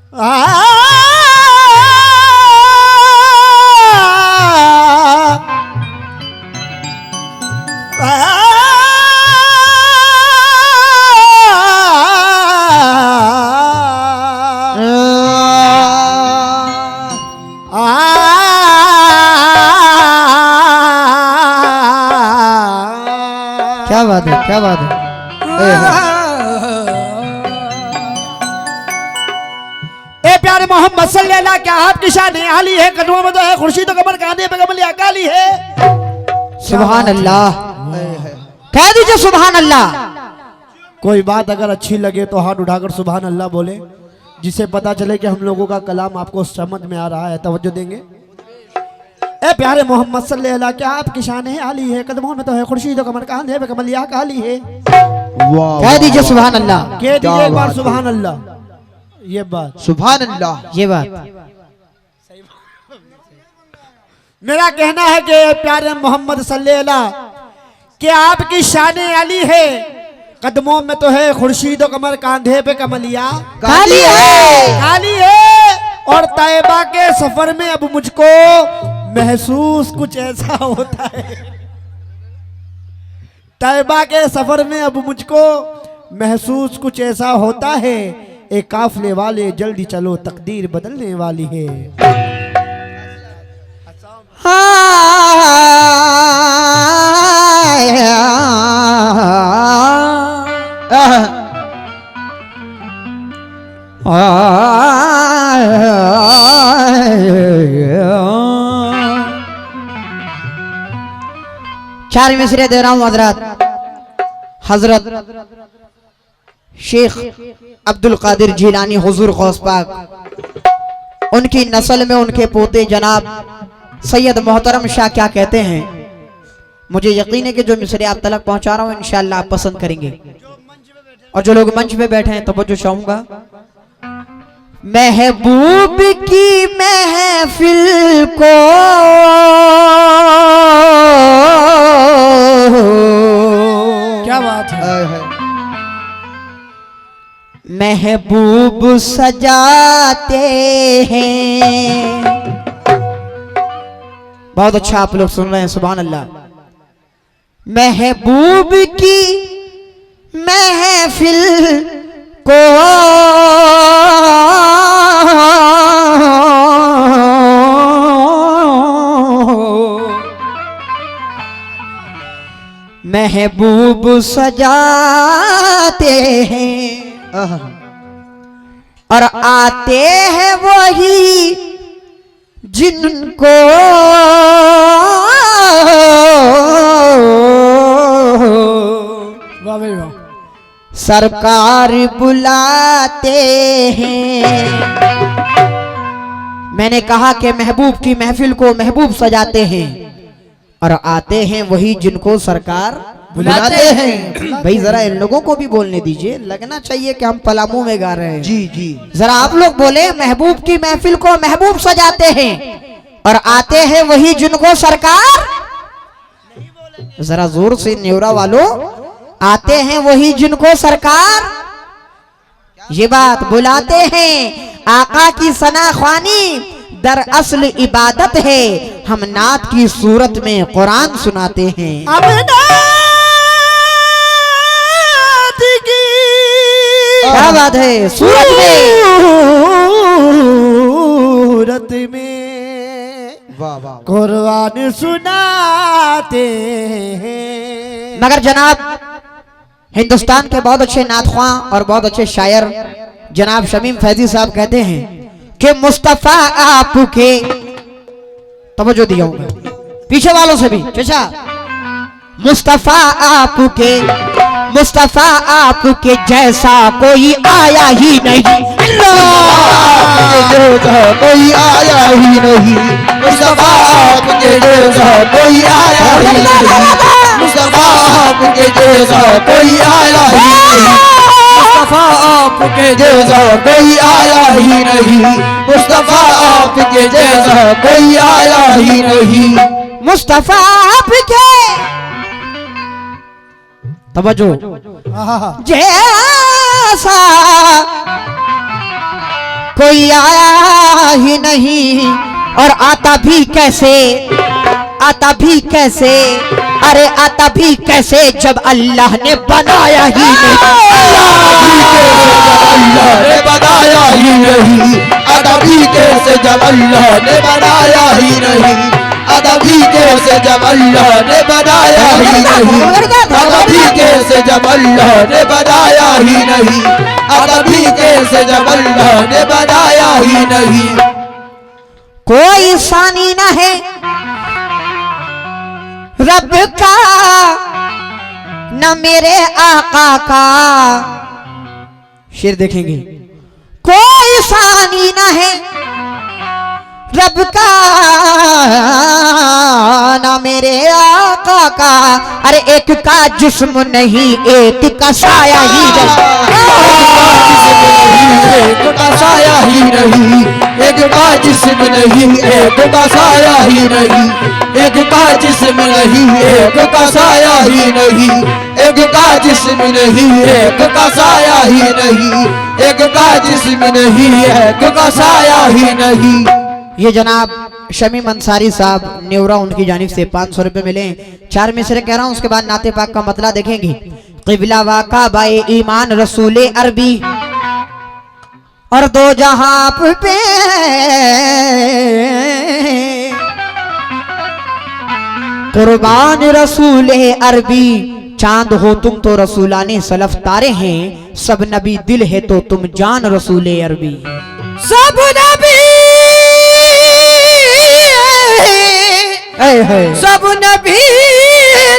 क्या बात है, क्या बात है। ए प्यारे मोहम्मद सल्लल्लाहु अलैहि, क्या आपकी शान आली है, कदमों में तो है खुर्शीद, कमर कांधे पे कमल अकाली है। सुभान अल्लाह, कह दीजिए सुभान अल्लाह। कोई बात अगर अच्छी लगे तो हाथ उठाकर सुभान अल्लाह बोले, जिसे पता चले कि हम लोगों का कलाम आपको समझ में आ रहा है। तवज्जो देंगे। ए प्यारे मोहम्मद सल्लल्लाहु अलैहि, क्या आपकी शान आली है, कदमों में तो है खुर्शीद, कमर कांधे पे कमल अकाली है। कह दीजिए सुभान अल्लाह। कह दीजिए एक बार सुभान अल्लाह। ये बात सुभान अल्लाह, ये बात मेरा कहना है कि प्यारे मोहम्मद सल्लल्लाहु अलैहि, कि आपकी शान आली है, कदमों में तो है खुर्शीद, कमर कांधे पे कमलिया काली है, काली है। और तैयबा के सफर में अब मुझको महसूस कुछ ऐसा होता है, तैयबा के सफर में अब मुझको महसूस कुछ ऐसा होता है, एक काफले वाले जल्दी चलो तकदीर बदलने वाली है। चार मिसरे दे रहा हूं हजरत शेख अब्दुल कादिर जिलानी हुजूर गौस पाक, उनकी नस्ल में उनके पोते जनाब सैयद मोहतरम शाह क्या कहते हैं। मुझे यकीन है कि जो मिसरे आप तलक पहुंचा रहा हूं इंशाअल्लाह आप पसंद करेंगे। और जो लोग मंच पे बैठे हैं तो जो चाहूंगा, महबूब की महफिल को क्या बात है। महबूब सजाते हैं। बहुत अच्छा आप लोग सुन रहे हैं, सुभान अल्लाह। महबूब की महफिल को महबूब सजाते हैं और आते हैं वही जिनको सरकार बुलाते हैं। मैंने कहा कि महबूब की महफिल को महबूब सजाते हैं और आते हैं वही जिनको सरकार बुलाते हैं। भाई जरा इन लोगों को भी बोलने दीजिए, लगना चाहिए कि हम पलामू में गा रहे हैं। जी जी, जरा आप लोग बोले, महबूब की महफिल को महबूब सजाते हैं और आते हैं वही जिनको सरकार, जरा जोर से न्योरा वालों, आते हैं वही जिनको सरकार, ये बात बुलाते हैं। आका की सना ख्वानी दर असल इबादत है, हम नात की सूरत में कुरान सुनाते हैं। अब नात की क्या बात है, सूरत में वाह वाह, कुरान सुनाते हैं। मगर जनाब हिंदुस्तान के बहुत अच्छे नातख्वां और बहुत अच्छे शायर जनाब शमीम फैजी साहब कहते हैं कि मुस्तफा आपके, तवज्जो दिया होगा पीछे वालों से भी, चाचा, मुस्तफा आपके, मुस्तफा आपके जैसा कोई आया ही नहीं, कोई आया ही नहीं, मुस्तफा आपके जैसा कोई आया ही नहीं, मुस्तफा आपके जैसा कोई आया ही नहीं, मुस्तफा आपके जैसा कोई आया ही नहीं, मुस्तफा आपके जैसा कोई आया ही नहीं, मुस्तफा आपके, तवज्जो, जैसा कोई आया ही नहीं, और आता भी कैसे, आता भी कैसे, अरे आता भी कैसे जब अल्लाह ने बनाया ही अल्लाह ने बनाया ही नहीं, अदबी कैसे जब अल्लाह ने बनाया ही नहीं, अदबी कैसे जब अल्लाह ने बनाया ही नहीं, अदबी कैसे जब अल्लाह ने बनाया ही नहीं, अदबी कैसे जब अल्लाह ने बनाया ही नहीं। कोई सानी न है रब का न मेरे आका का। शेर देखेंगे, कोई सानी न है रब का ना मेरे आका का, अरे एक का जिस्म नहीं एक का साया ही एक का साया ही नहीं, एक का जिस्म नहीं एक का साया ही नहीं, एक का जिस्म नहीं एक का साया ही नहीं, एक का जिस्म नहीं एक का साया ही नहीं, एक का जिस्म नहीं एक का साया ही नहीं। ये जनाब शमीम अंसारी साहब नेवरा, उनकी जानिब से 500 रुपए मिले। 4 मिसरे कह रहा हूं, उसके बाद नाते पाक का मतला देखेंगे। क़िबला वाका बाए ईमान रसूले अरबी, और दो जहां पे कुर्बान रसूले अरबी। चांद हो तुम तो रसूलाने सलफ तारे हैं, सब नबी दिल है तो तुम जान रसूले अरबी। सब नबी सब नबी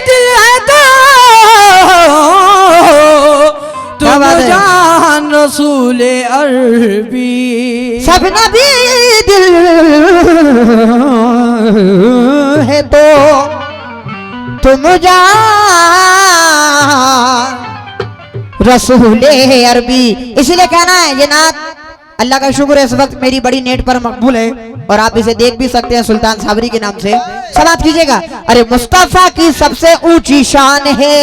दिल है तो तुम जान रसूले अरबी। सब नबी दिल है तो तुम जान रसूले अरबी। इसलिए कहना है ये नात अल्लाह का शुक्र है, इस वक्त मेरी बड़ी नेट पर मकबूल है और आप इसे देख भी सकते हैं सुल्तान साबरी के नाम से। सलात कीजिएगा। अरे मुस्तफा की सबसे ऊंची शान है,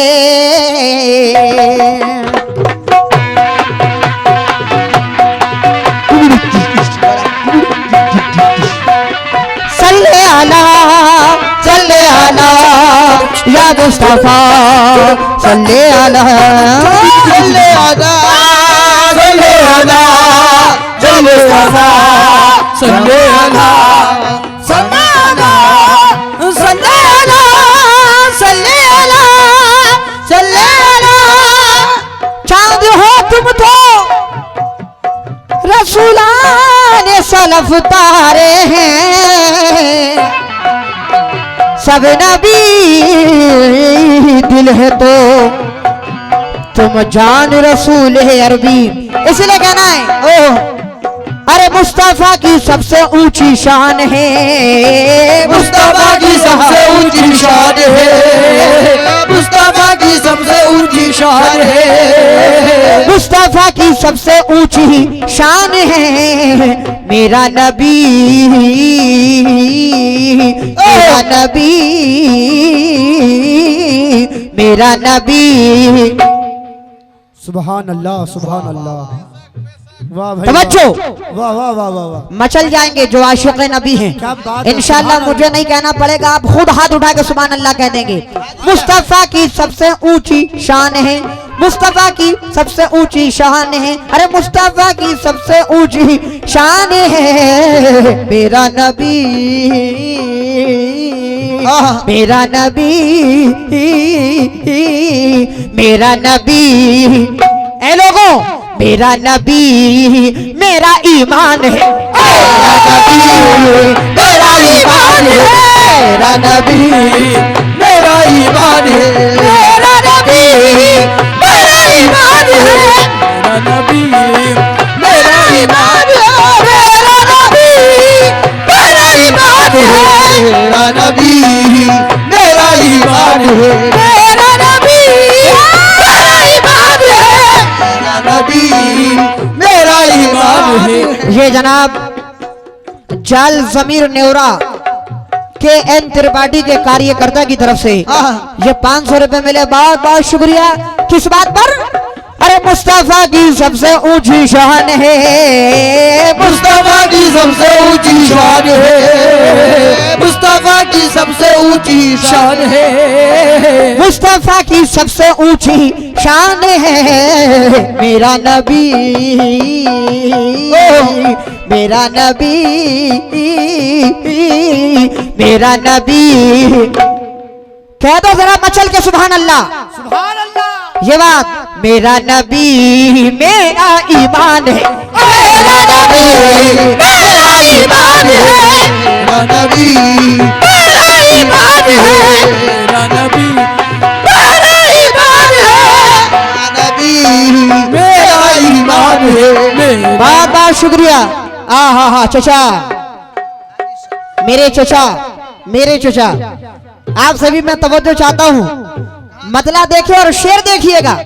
सल्ले अला सल्ले अला या मुस्तफा सल्ले अला सल्ले अला सल्ले अला या मुस्तफा सल्ले अला सल्ले अला सल्ले अला सल्ले अला सल्ले अला। चांद हो तुम तो रसूलाने सलफ तारे हैं, सब नबी दिल है तो तुम जान रसूल है अरबी। इसलिए कहना है ओ अरे मुस्तफा की सबसे ऊंची शान है, मुस्तफा की सबसे ऊंची शान है, मुस्तफा की सबसे ऊंची शान है, मुस्तफा की सबसे ऊंची शान है। मेरा नबी मेरा नबी मेरा नबी। सुभान अल्लाह सुभान अल्लाह। वाह भाई तवज्जो, वाह वाह वाह वाह वाह। मचल जाएंगे जो आशिक़ नबी हैं। क्या बात है, इंशाअल्लाह सुभान मुझे नहीं कहना पड़ेगा, आप खुद हाथ उठा के सुभान अल्लाह कह देंगे। मुस्तफा की सबसे ऊंची शान है, मुस्तफा की सबसे ऊंची शान है, अरे मुस्तफा की सबसे ऊंची शान है। मेरा नबी मेरा नबी मेरा नबी। ए लोगों, मेरा नबी मेरा ईमान है, मेरा ईमान है, मेरा नबी मेरा ईमान है, मेरा नबी मेरा ईमान है, मेरा नबी मेरा ईमान है, मेरा नबी मेरा ईमान है, मेरा नबी मेरा ईमान है, मेरा नबी मेरा ईमान है, मेरा नबी मेरा ईमान है। ये जनाब जाल जमीर नेवरा के एन त्रिपाठी के कार्यकर्ता की तरफ से ये 500 रुपए मिले। बहुत बहुत शुक्रिया। किस बात पर? अरे मुस्तफा की सबसे ऊंची शान है, सबसे ऊंची शान है, मुस्तफा की सबसे ऊंची शान है, मुस्तफा की सबसे ऊंची शान है। मेरा नबी, मेरा नबी, मेरा नबी। कह दो जरा मचल के सुभान अल्लाह। सुभान अल्लाह। ये बात, मेरा नबी मेरा ईमान है, मेरा नबी मेरा ईमान है, मेरा नबी मेरा ईमान है, मेरा नबी मेरा ईमान है, मेरा नबी मेरा ईमान है। बहुत बहुत शुक्रिया। हा चचा, मेरे चचा, मेरे चचा, आप सभी मैं तवज्जो चाहता हूँ, मतला देखिए और शेर देखिएगा।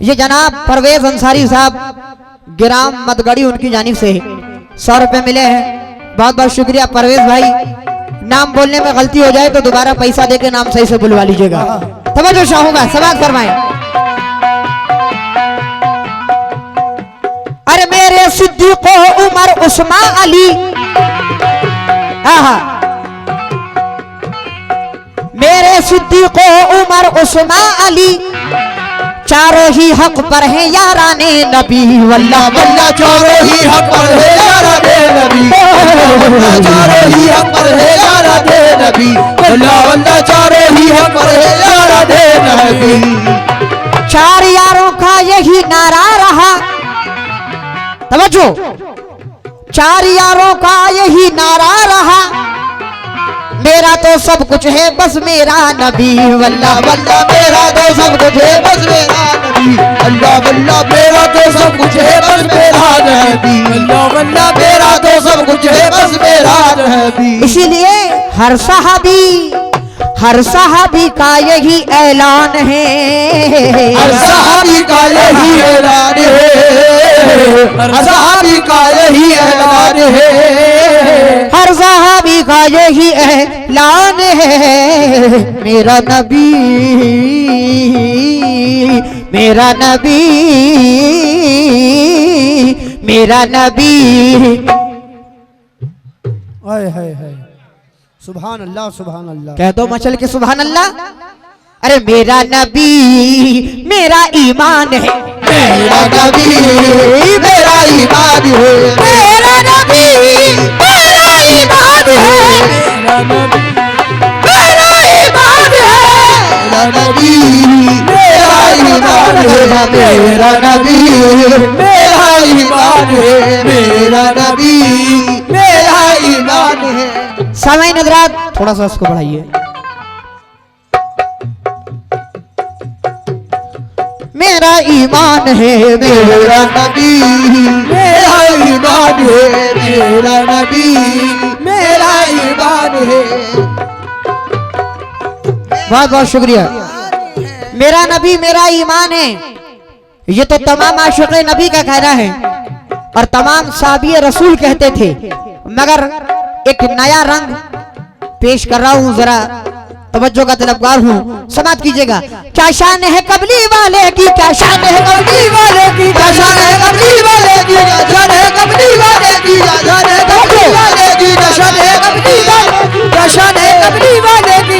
ये जनाब परवेज अंसारी साहब ग्राम मदगड़ी, उनकी जानिब से 100 रुपए मिले हैं। बहुत बहुत शुक्रिया परवेज भाई। नाम बोलने में गलती हो जाए तो दोबारा पैसा देके नाम सही से बुलवा लीजिएगा। तवज्जो चाहूंगा, समाज फरमाएं। अरे मेरे सिद्दीक उमर उस्मान अली, मेरे सिद्दीक उमर उस्मान अली, चारों ही हक पर है याराने नबी। वल्लाह वल्लाह चारों ही हक पर है याराने नबी, वल्लाह चारों ही हक पर है याराने नबी, वल्लाह वल्लाह चारों ही हक पर है याराने नबी। चार यारों का यही नारा रहा, तवज्जो, चार यारों का यही नारा रहा, मेरा तो सब कुछ है बस मेरा नबी। वल्लाह वल्लाह मेरा तो सब कुछ है बस मेरा नबी, अल्लाह वल्लाह मेरा तो सब कुछ है बस मेरा नबी, अल्लाह वल्लाह मेरा तो सब कुछ है बस मेरा नबी। इसीलिए हर सहाबी का यही ऐलान है, हर सहाबी का यही ऐलान है, हर सहाबी का यही ऐलान है, हर सहाबी का यही ऐलान है। मेरा नबी, मेरा नबी, मेरा नबी। हाय हाय हाय, सुभान अल्लाह, सुभान अल्लाह। कह दो मचल के सुभान अल्लाह। अरे मेरा नबी मेरा ईमान है, मेरा नबी मेरा ईमान है, मेरा नबी मेरा ईमान है, मेरा नबी मेरा ईमान है, मेरा नबी मेरा ईमान है, मेरा नबी मेरा ईमान है, मेरा नबी मेरा ईमान है। समय नजरात थोड़ा सा उसको बढ़ाइए। मेरा ईमान है, मेरा नबी मेरा ईमान है, मेरा नबी मेरा ईमान है। बहुत बहुत शुक्रिया। मेरा नबी मेरा ईमान है, ये तो तमाम आशिक़े नबी का कहना है और तमाम साहबी रसूल कहते थे, मगर एक नया रंग पेश कर रहा हूँ, जरा तवज्जो का तलबगार हूँ, समाप्त कीजिएगा। क्या शान है कबली वाले की, क्या शान है कबली वाले की, क्या शान है कबली वाले की, क्या शान है कबली वाले की, क्या शान है कबली वाले की, क्या शान है कबली वाले की, क्या शान है कबली वाले की,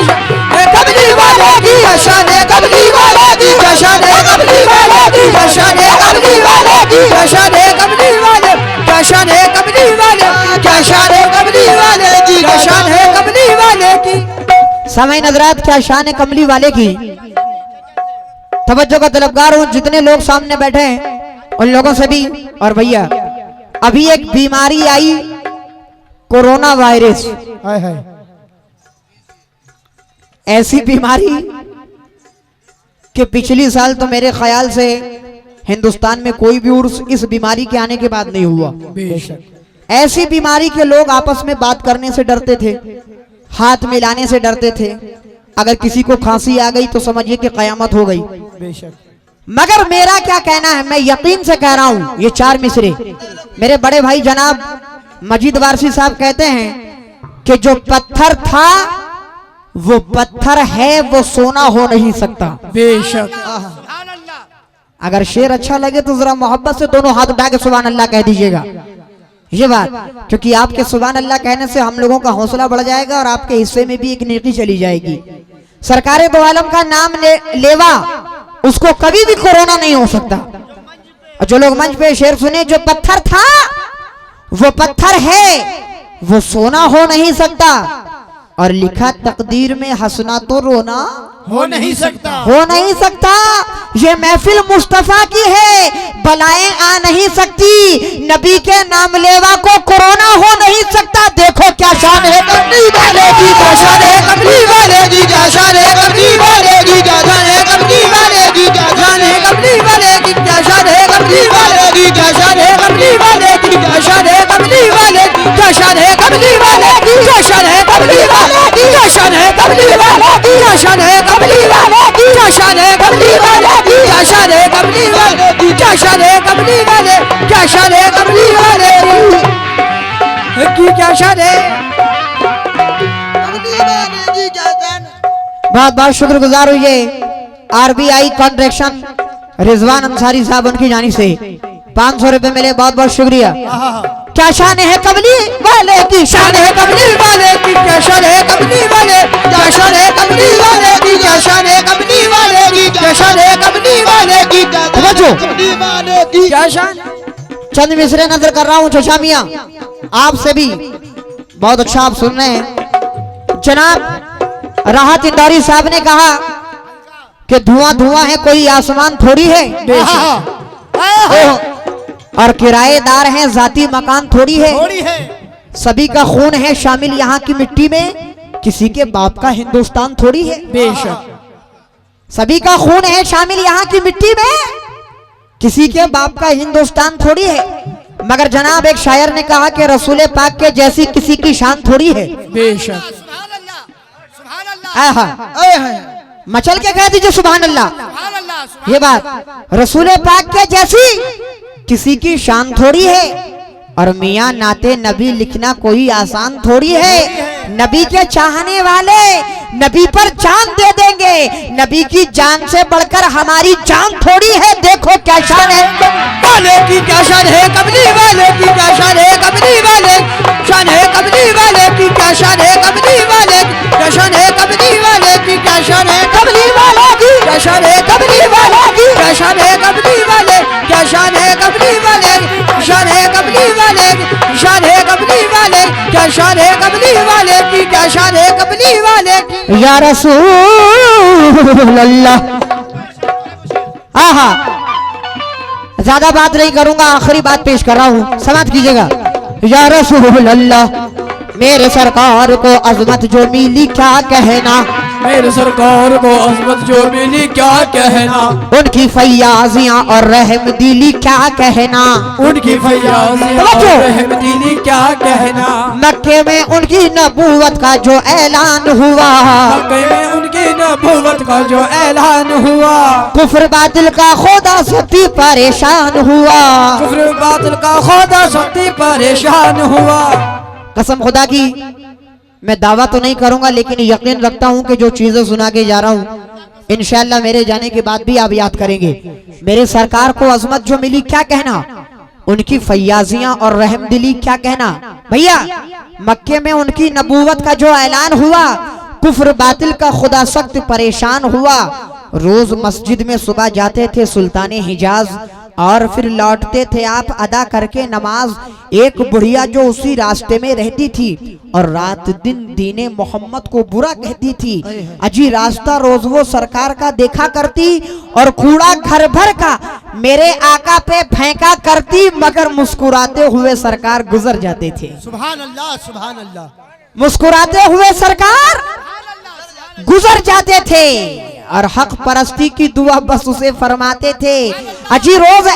कबली वाले की, क्या शान है कबली वाले की, क्या शान है कबली वाले की, क्या शान है कबली वाले की, क्या शान है कबली वाले, क्या शान है कबली वाले, क्या शान है कबली वाले की, क्या शान है कबली वाले की। समय नजरात क्या शान है कमली वाले की। तवज्जो का तलबगार हूँ, जितने लोग सामने बैठे हैं उन लोगों से भी। और भैया अभी एक बीमारी आई, कोरोना वायरस, हाय हाय, ऐसी बीमारी कि पिछली साल तो मेरे ख्याल से हिंदुस्तान में कोई भी उर्स इस बीमारी के आने के बाद नहीं हुआ। बेशक। ऐसी बीमारी के लोग आपस में बात करने से डरते थे, हाथ मिलाने से डरते थे, अगर किसी को खांसी आ गई तो समझिए कि कयामत हो गई। बेशक। मगर मेरा क्या कहना है, मैं यकीन से कह रहा हूं, ये चार मिसरे मेरे बड़े भाई जनाब मजीद वारसी साहब कहते हैं कि जो पत्थर था वो पत्थर है, वो सोना हो नहीं सकता। बेशक। अगर शेर अच्छा लगे तो जरा मोहब्बत से दोनों हाथ उठा के सुभान अल्लाह कह दीजिएगा। ये बात, क्योंकि आपके सुभान अल्लाह कहने से हम लोगों का हौसला बढ़ जाएगा और आपके हिस्से में भी एक नेकी चली जाएगी। सरकारे दो आलम का नाम लेवा, उसको कभी भी कोरोना नहीं हो सकता। और जो लोग मंच पे शेर सुने, जो पत्थर था वो पत्थर है, वो सोना हो नहीं सकता। और लिखा तकदीर में हंसना तो रोना हो नहीं सकता। हो नहीं सकता। ये महफिल मुस्तफा की है, बलाएं आ नहीं सकती। नबी के नाम लेवा को कोरोना हो नहीं सकता। देखो क्या शान है कमली वाले की, क्या शान है कमली वाले की, क्या शान है कमली वाले की, क्या शान है कमली वाले की, क्या शान है कमली वाले की, क्या शान है कमली वाले की, क्या शान है कमली वाले की, क्या शान है कमली वाले की, क्या शान है कमली वाले की, क्या शान है कमली वाले की, क्या शान है कमली वाले की, क्या शान है कमली वाले की, क्या शान है कमली वाले की, क्या शान है कमली वाले की, क्या शान है कमली वाले, क्या शान है कमली वाले की, क्या शान है कमली वाले की, क्या शान। बहुत बहुत शुक्रगुजार हुई आरबीआई कॉन्ट्रैक्शन रिजवान अंसारी साहब, उनकी जानी से 500 रुपए मिले, बहुत बहुत शुक्रिया। क्या शान है कमली वाले की, शान है कमली वाले की, क्या शान है कमली वाले, क्या शान है कमली वाले की, क्या शान है कमली वाले की, क्या शान है कमली वाले की, क्या शान। चंद मिसरे नजर कर रहा हूँ चचा मियां, आपसे भी बहुत अच्छा आप सुन रहे हैं। जनाब राहत इंदौरी साहब ने कहा कि धुआं धुआं है, कोई आसमान थोड़ी है। और किराएदार हैं, जाती मकान थोड़ी है। सभी का खून है शामिल यहाँ की मिट्टी में, किसी के बाप का हिंदुस्तान थोड़ी है। बेशक सभी का खून है शामिल यहाँ की मिट्टी में, किसी के बाप का हिंदुस्तान थोड़ी है। मगर जनाब एक शायर ने कहा कि रसूले पाक के जैसी किसी की शान थोड़ी है। बेशक मचल के कह दीजिए सुभान अल्लाह। ये बात रसूले पाक के जैसी किसी की शान थोड़ी है। और मियाँ नाते नबी लिखना कोई आसान थोड़ी है। नबी के चाहने वाले नबी पर जान दे देंगे, नबी की जान से बढ़कर हमारी जान थोड़ी है। देखो क्या शान है वाले की, क्या शान है कमली वाले की, क्या शान है कमली वाले, शान है कमली वाले की, क्या शान है कमली वाले, क्या शान है कमली वाले की, क्या शान है कमली वाले की, क्या शान है कमली वाले की, क्या शान है कमली वाले, क्या शान है कमली वाले, शान है कमली वाले, शान है कमली वाले, क्या शान है कमली वाले की, क्या शान है कमली वाले की। या रसूल अल्लाह। आहा ज्यादा बात नहीं करूंगा, आखिरी बात पेश कर रहा हूँ, समाप्त कीजिएगा। या रसूल अल्लाह, मेरे सरकार को अजमत जो मिली क्या कहना, मेरे सरकार को अजमत जो मिली क्या कहना, उनकी फैयाजियां और रहम दिली क्या कहना, उनकी फैयाजियां और रहम दिली क्या कहना, मक्के में उनकी नबूवत का जो ऐलान हुआ, मक्के में उनकी नबूवत का जो ऐलान हुआ, कुफ्र बातिल का खुदा सख्ती परेशान हुआ, कुफ्र बातिल का खुदा सख्ती परेशान हुआ। कसम खुदा की मैं दावा तो नहीं करूंगा, लेकिन यकीन रखता हूं कि जो चीजें सुना के जा रहा हूं इंशाअल्लाह मेरे जाने के बाद भी आप याद करेंगे। मेरे सरकार को अजमत जो मिली क्या कहना, उनकी फैयाजियां और रहमदिली क्या कहना। भैया मक्के में उनकी नबूवत का जो ऐलान हुआ, कुफ्र बातिल का खुदा सख्त परेशान हुआ। रोज मस्जिद में सुबह जाते थे सुल्ताने हिजाज, और फिर लौटते थे आप अदा करके नमाज। एक बुढ़िया जो उसी रास्ते में रहती थी और रात दिन दीने मोहम्मद को बुरा कहती थी। अजी रास्ता रोज वो सरकार का देखा करती और कूड़ा घर भर का मेरे आका पे फेंका करती, मगर मुस्कुराते हुए सरकार गुजर जाते थे। सुभान अल्लाह, सुभान अल्लाह। मुस्कुराते हुए सरकार गुजर जाते थे और हक परस्ती की दुआ बस उसे फरमाते थे। अजी रोज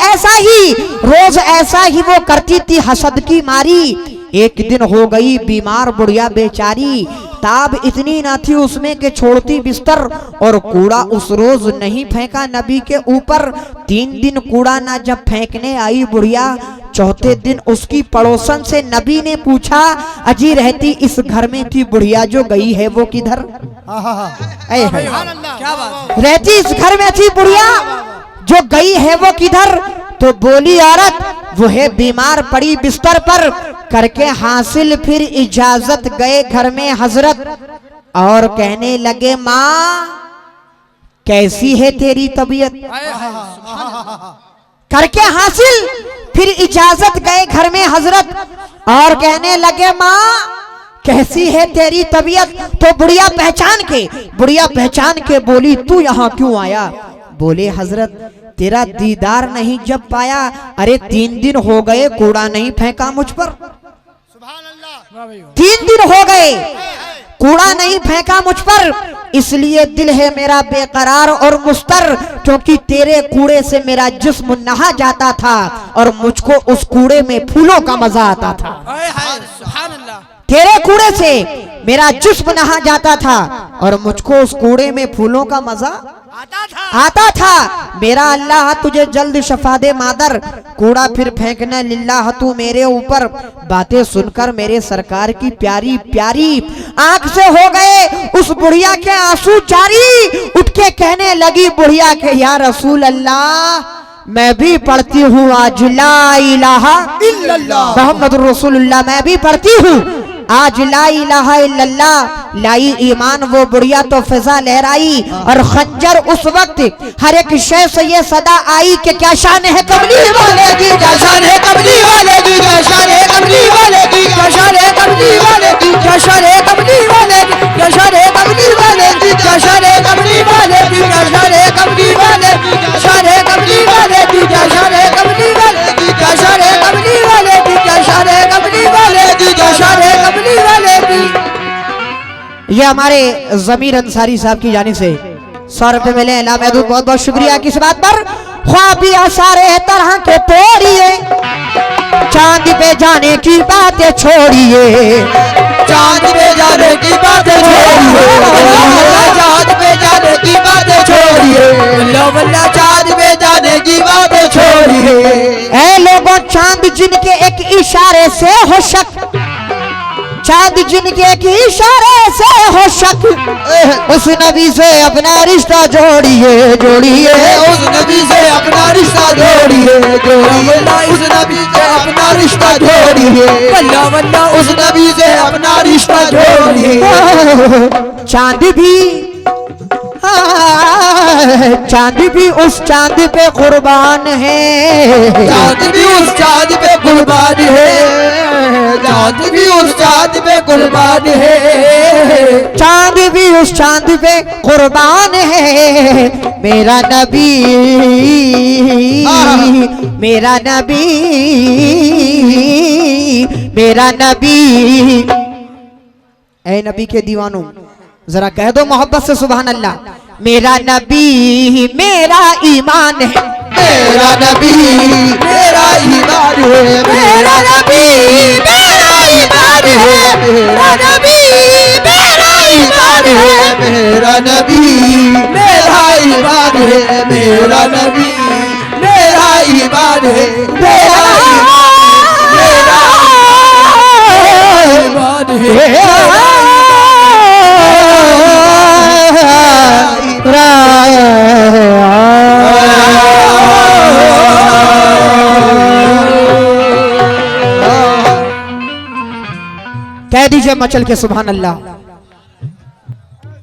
ऐसा ही वो करती थी हसद की मारी। एक दिन हो गई बीमार बुढ़िया बेचारी, ताब इतनी ना थी उसमें के छोड़ती बिस्तर और कूड़ा उस रोज नहीं फेंका नबी के ऊपर। 3 दिन कूड़ा ना जब फेंकने आई बुढ़िया, चौथे दिन उसकी पड़ोसन से नबी ने पूछा, अजी रहती इस घर में थी बुढ़िया जो गई है वो किधर। रहती इस घर में थी बुढ़िया जो गई है वो किधर। तो बोली औरत वह बीमार पड़ी बिस्तर पर, करके हासिल फिर इजाजत गए घर में हजरत, और कहने लगे माँ कैसी है तेरी तबीयत। करके हासिल फिर इजाजत गए घर में हजरत, और कहने लगे माँ कैसी है तेरी तबीयत। तो बुढ़िया पहचान के बोली तू यहाँ क्यों आया। बोले हजरत तेरा दीदार नहीं जब पाया, अरे 3 दिन हो गए कूड़ा नहीं फेंका मुझ पर, 3 दिन हो गए कूड़ा नहीं फेंका मुझ पर, इसलिए दिल है मेरा बेकरार और मुस्तर, क्योंकि तेरे कूड़े से मेरा जिस्म नहा जाता था और मुझको उस कूड़े में फूलों का मजा आता था। तेरे कूड़े से मेरा जिस्म नहा जाता था और मुझको उस कूड़े में फूलों का मजा आता था। मेरा अल्लाह तुझे जल्द शफा दे मादर, कूड़ा फिर फेंकना लिल्लाह तू मेरे ऊपर। बातें सुनकर मेरे सरकार की प्यारी प्यारी आंख से हो गए उस बुढ़िया के आंसू जारी। उठ के कहने लगी बुढ़िया के या रसूल अल्लाह मैं भी पढ़ती हूँ आज ला इलाहा इल्लल्लाह मोहम्मद रसूलुल्लाह, मैं भी पढ़ती हूँ आज ला इलाहा इल्लल्लाह। लाई ईमान वो बुढ़िया तो फिजा लहराई और खंजर उस वक्त हर एक शय से ये सदा आई कि क्या शान है कमली वाले की, क्या शान है कमली वाले की, क्या शान है कमली वाले की, क्या शान है कमली वाले की, क्या शान है कमली वाले की, क्या शान है कमली वाले की, क्या शान है कमली वाले की, क्या शान है कमली वाले की, क्या शान है कमली वाले की, क्या शान है कमली वाले की, क्या शान है कमली वाले की, क्या शान है कमली वाले की, क्या शान है कमली वाले की। ये हमारे जमीर अंसारी साहब की जानिब से 100 रुपए मिले इनाम महदूद, बहुत बहुत शुक्रिया। किस बात पर ख्वाबिया सारे तरह के तोड़िए, चांद पे जाने की बातें छोड़िए, चांद पे जाने की बातें छोड़िए, चांद पे जाने की बातें छोड़िए, चांद पे जाने की बातें छोड़िए। ऐ लोगों चांद जिनके एक इशारे से हो शक, चांद जिनके एक इशारे से हो शक, उस नबी से अपना रिश्ता जोड़िए जोड़िए, उस नबी से अपना रिश्ता जोड़िए जोड़िए, उस नबी से अपना रिश्ता जोड़िए, उस नबी से अपना रिश्ता जोड़िए। चांद भी उस चांद पे कुर्बान है, चांद भी उस चांद पे कुर्बान है, चांद भी उस चांद पे कुर्बान है, चांद भी उस चांद पे कुर्बान है। मेरा नबी मेरा नबी मेरा नबी। ऐ नबी के दीवानों जरा कह दो मोहब्बत से सुभान अल्लाह। मेरा नबी मेरा ईमान है, मेरा नबी मेरा ईमान है, मेरा नबी मेरा ईमान है, मेरा नबी मेरा ईमान है, मेरा नबी मेरा ईमान है, मेरा नबी मेरा ईमान है, मेरा ईमान है। कह दीजिए मचल के सुभान अल्लाह।